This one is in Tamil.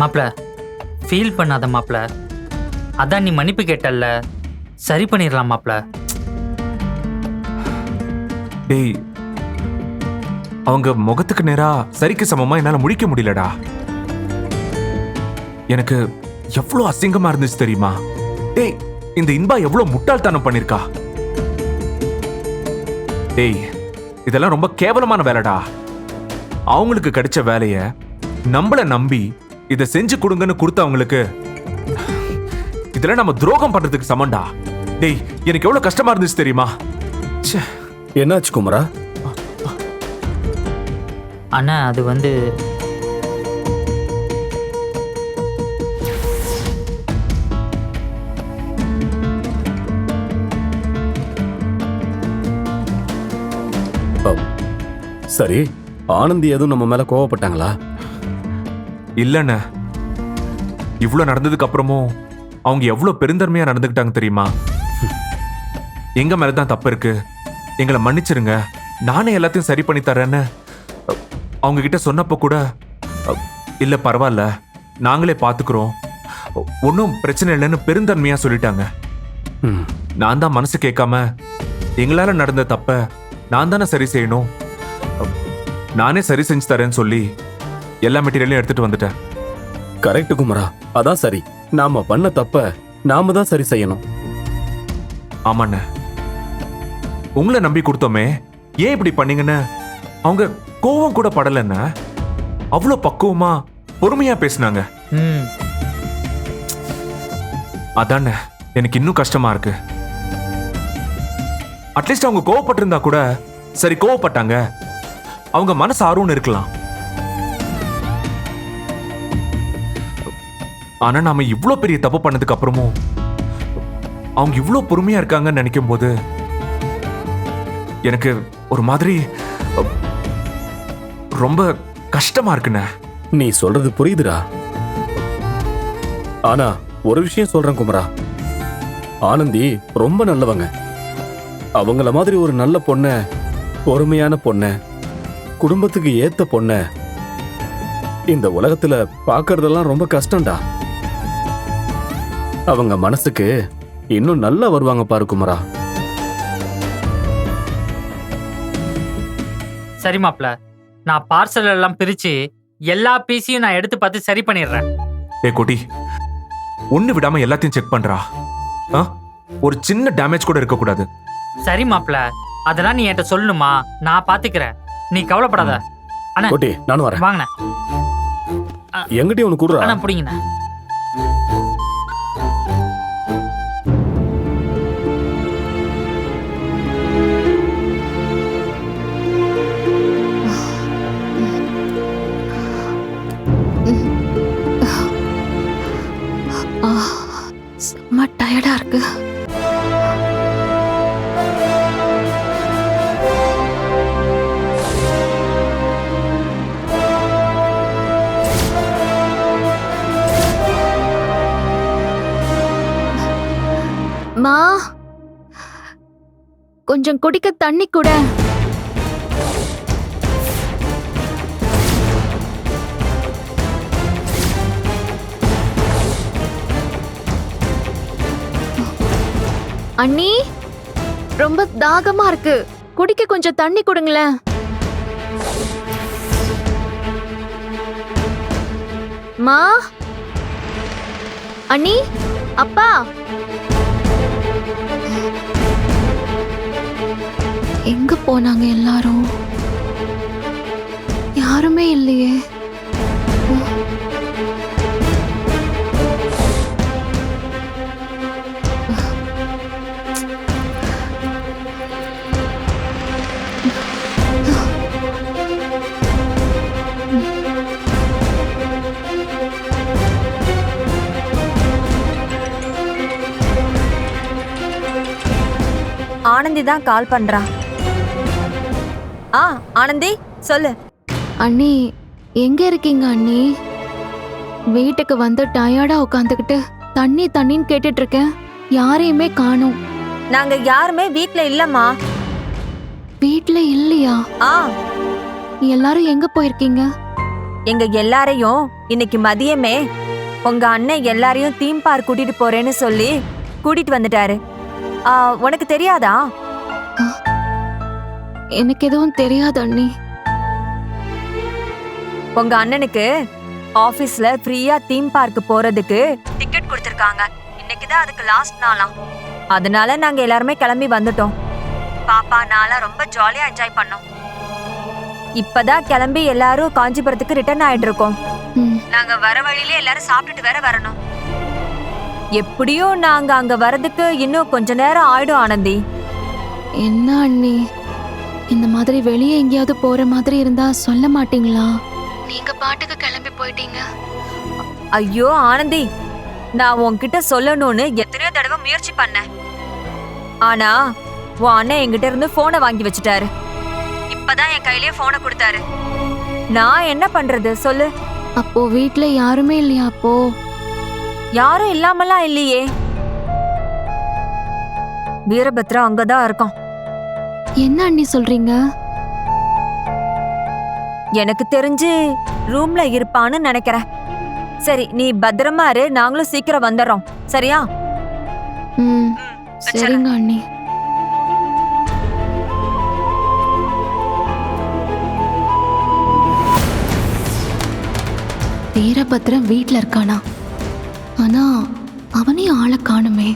மாப்ள, ஃபீல் பண்ணாத மாப்ள. அதான் நீ மன்னிப்பு கேட்டல்ல, சரி பண்ணிடலாம் மாப்ள. டேய், அவங்க முகத்துக்கு நேரா சரிக்கு சமமா என்னால முடிக்க முடியலடா. எனக்கு எவ்வளவு அசிங்கமா இருந்துச்சு தெரியுமா? டேய், இந்த இன்பா எவ்வளவு முட்டாள்தனம் பண்ணிருக்கா. டேய், இதெல்லாம் ரொம்ப கேவலமான வேலைடா. அவங்களுக்கு கிடைச்ச வேலைய நம்மள நம்பி இதை செஞ்சு கொடுங்கன்னு கொடுத்த அவங்களுக்கு இதெல்லாம் நம்ம துரோகம் பண்றதுக்கு சமண்டா. டேய், எனக்கு எவ்வளவு கஷ்டமா இருந்துச்சு தெரியுமா? என்னாச்சு குமரா? அண்ணா, அது வந்து சரி, ஆனந்தி எதுவும் நம்ம மேல கோவப்பட்டாங்களா? இல்லண்ண, இவ்வளவு நடந்ததுக்கு அப்புறமும் அவங்க எவ்வளவு பெருந்தன்மையா நடந்துக்கிட்டாங்க தெரியுமா? எங்க மேலதான் தப்பு இருக்கு, எங்களை மன்னிச்சிருங்க, நானே எல்லாத்தையும் சரி பண்ணி தரேன்னு அவங்க கிட்ட சொன்னப்ப கூட இல்ல பரவாயில்ல, நாங்களே பாத்துக்கிறோம், ஒன்னும் பிரச்சனை இல்லைன்னு பெருந்தன்மையா சொல்லிட்டாங்க. நான் தான் மனசு கேட்காம எங்களால நடந்த தப்ப நான் தானே சரி செய்யணும், நானே சரி செஞ்சு தரேன்னு சொல்லி எல்லா மெட்டீரியலையும் எடுத்துட்டு வந்துட்டேன். கரெக்ட் குமரா, அதான் சரி. நாம பண்ண தப்ப நாம தான் சரி செய்யணும். ஆமாண்ண, உங்களை நம்பி கொடுத்தோமே, ஏன் இப்படி பண்ணீங்கன்னு அவங்க கோவம் கூட படலன்னா, அவ்வளவு பக்குவமா பொறுமையா பேசினாங்க. அதான எனக்கு இன்னும் கஷ்டமா இருக்கு. அட்லீஸ்ட் அவங்க கோவப்பட்டிருந்தா கூட சரி, கோவப்பட்டாங்க, அவங்க மனசு ஆர்வம்னு இருக்கலாம். ஆனா நாம இவ்வளவு பெரிய தப்பு பண்ணதுக்கு அப்புறமும் அவங்க இவ்வளவு பொறுமையா இருக்காங்கன்னு நினைக்கும் போது எனக்கு ஒரு மாதிரி ரொம்ப கஷ்டமா இருக்குண்ணே. நீ சொல்றது புரியுதுடா. ஆனா ஒரு விஷயம் சொல்றேன் குமரா, ஆனந்தி ரொம்ப நல்லவங்க. அவங்கள மாதிரி ஒரு நல்ல பொண்ண, பொறுமையான பொண்ண, குடும்பத்துக்கு ஏத்த பொண்ண இந்த உலகத்துல பாக்குறதெல்லாம் ரொம்ப கஷ்டம்டா. அவங்க மனசுக்கு இன்னும் நல்லா வருவாங்க பாரு குமரா. சரி மாப்ள, நான் பார்சல் எல்லாம் பிரிச்சு எல்லா பீஸையும் நான் எடுத்து பார்த்து சரி பண்ணிடுறேன். ஏ கோட்டி, ஒண்ணு விடாம எல்லாத்தையும் செக் பண்றா. ஒரு சின்ன டேமேஜ் கூட இருக்க கூடாது. சரி மாப்ள, அதெல்லாம் நீ என்கிட்ட சொல்லணுமா? நான் பாத்துக்கிறேன், நீ கவலைப்படாத. அண்ணா கோட்டி, நானும் வரேன். வாங்கண்ணே. எங்கிட்டயும் ஒண்ணு கூடுறா. அண்ணா புடிங்கண்ணே. செம்ம டயர்டா இருக்கு. மா, கொஞ்சம் குடிக்க தண்ணி கூட. அண்ணி, ரொம்ப தாகமா இருக்கு, குடிக்க கொஞ்சம் தண்ணி கொடுங்களேன். மா, அண்ணி, அப்பா, எங்க போனாங்க எல்லாரும்? யாருமே இல்லையே. ஆனந்தி தான் கால் பண்றா. ஆனந்தி சொல்லு. அண்ணி எங்க இருக்கீங்க அண்ணி? வீட்டுக்கு வந்து டயர்டா உட்காந்துக்கிட்டு தண்ணி தண்ணின்னு கேட்டுட்டு இருக்கேன். யாரையுமே காணோம். நாங்க யாருமே வீட்ல இல்லம்மா. வீட்ல இல்லையா? எல்லாரும் எங்க போயிருக்கீங்க? எங்க எல்லாரையும் இன்னைக்கு மதியமே உங்க அண்ணன் எல்லாரையும் தீம் பார்க் கூட்டிட்டு போறேன்னு சொல்லி கூட்டிட்டு வந்துட்டாரு. உனக்கு தெரியாதா? எனக்கு எதுவும் தெரியாது அண்ணி. உங்க அண்ணனுக்கு ஆபீஸ்ல ஃப்ரீயா தீம் பார்க் போறதுக்கு டிக்கெட் கொடுத்திருக்காங்க. இன்னைக்குதான் அதுக்கு லாஸ்ட் நாளாம். அதனால நாங்க எல்லாருமே கிளம்பி வந்துட்டோம். பாப்பா நாளா ரொம்ப ஜாலியா என்ஜாய் பண்ணோம். இப்பதான் கிளம்பி எல்லாரும் காஞ்சிபுரத்துக்கு ரிட்டர்ன் ஆயிட்டு இருக்கோம். நாங்க வர வழியில எல்லாரும் சாப்பிட்டுட்டு வேற வரணும். எப்படியும் நாங்க அங்க வரதுக்கு இன்னும் கொஞ்ச நேரம் ஆயிடும் ஆனந்தி. என்ன அண்ணி, இந்த மாதிரி வெளியே எங்கேயாவது போற மாதிரி இருந்தா சொல்ல மாட்டீங்களா? நீங்க பாட்டுக்கு கிளம்பி போயிட்டீங்க. ஐயோ ஆனந்தி, நான் உன்கிட்ட சொல்லணும்னு எத்தனையோ தடவை முயற்சி பண்ணேன். ஆனா உன் அண்ணன் என்கிட்ட இருந்து போனை வாங்கி வச்சுட்டாரு. இப்பதான் என் கையிலேயே போனை கொடுத்தாரு. நான் என்ன பண்றது சொல்லு? அப்போ வீட்ல யாருமே இல்லையா? அப்போ யாரும் இல்லாமலாம் இல்லையே. வீரபத்ரா அங்கதான் இருக்கான். என்ன அண்ணி சொல்றீங்க? எனக்கு தெரிஞ்சு ரூம்ல இருப்பான்னு நினைக்கிறேன். சரி நீ பத்திரமா இரு, நாங்களும் சீக்கிரம் வந்துடுறோம். சரியா? சரிங்க அண்ணி. வீரபத்ரன் வீட்ல இருக்கானா? ஆனா அவனே ஆளை காணுமே.